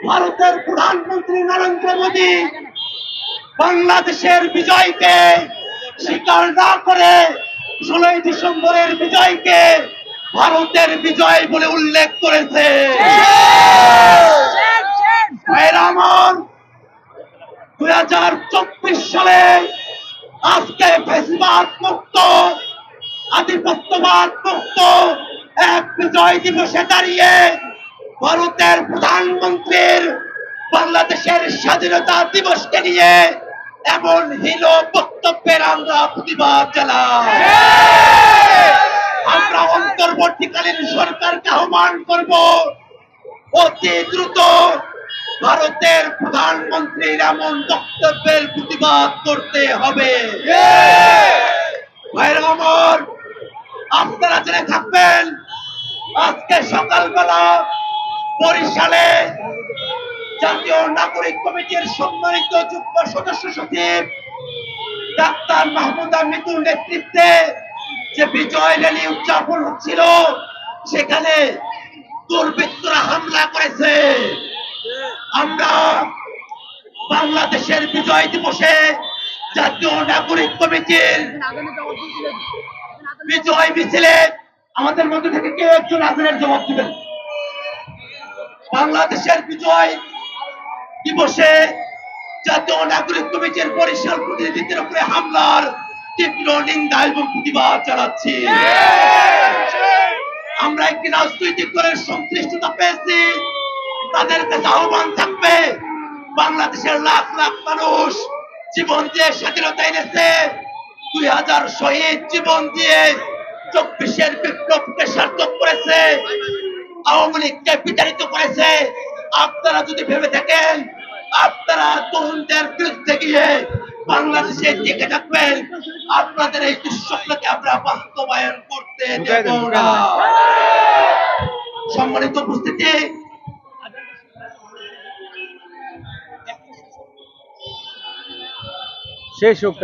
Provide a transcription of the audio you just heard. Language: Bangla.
ভারতের প্রধানমন্ত্রী নরেন্দ্র মোদী বাংলাদেশের বিজয়কে স্বীকার না করে 16ই ডিসেম্বরের বিজয়কে ভারতের বিজয় বলে উল্লেখ করেছে। আমার 2024 সালে আজকে ফ্যাসিবাদ মুক্ত আধিপত্যবাদ মুক্ত এক বিজয় দিবসে দাঁড়িয়ে ভারতের প্রধানমন্ত্রীর বাংলাদেশের স্বাধীনতা দিবসকে নিয়ে এমন হীন বক্তব্যের আমরা প্রতিবাদ জানাই। আমরা অন্তর্বর্তীকালীন সরকারকে আহ্বান করব অতি দ্রুত ভারতের প্রধানমন্ত্রীর এমন বক্তব্যের প্রতিবাদ করতে হবে। ভাইরা আমার, আপনারা জেনে থাকবেন আজকে সকালবেলা বরিশালে জাতীয় নাগরিক কমিটির সম্মানিত যুগ্ম সদস্য সচিব ডাক্তার মাহমুদা মিতুর নেতৃত্বে যে বিজয় র্যালি উদযাপন হচ্ছিল সেখানে দুর্বৃত্তরা হামলা করেছে। আমরা বাংলাদেশের বিজয় দিবসে জাতীয় নাগরিক কমিটির বিজয় মিছিলে আমাদের মধ্যে থেকে কেউ একজন আজানের জবাব দিবেন। বাংলাদেশের বিজয় দিবসে জাতীয় নাগরিক কমিটির বরিশাল প্রতিনিধিদের উপরে হামলার তীব্র নিন্দা এবং প্রতিবাদ জানাচ্ছি। আমরা একটি রাজনৈতিক দলের সংশ্লিষ্টতা পেয়েছি, তাদের কাছে আহ্বান থাকবে বাংলাদেশের লাখ লাখ মানুষ জীবন দিয়ে স্বাধীনতা এনেছে, 2000 শহীদ জীবন দিয়ে 24-এর বিপ্লবকে সার্থক করেছে, আওয়ামী লীগকে বিতাড়িত করেছে। আপনারা যদি ভেবে থাকেন আপনারা তরুণদের বিরুদ্ধে গিয়ে বাংলাদেশে টিকে থাকবেন, আপনাদের এই দুঃস্বপ্নকে আমরা বাস্তবায়ন করতে দেব না। সম্মানিত উপস্থিতি, শেষ হোক।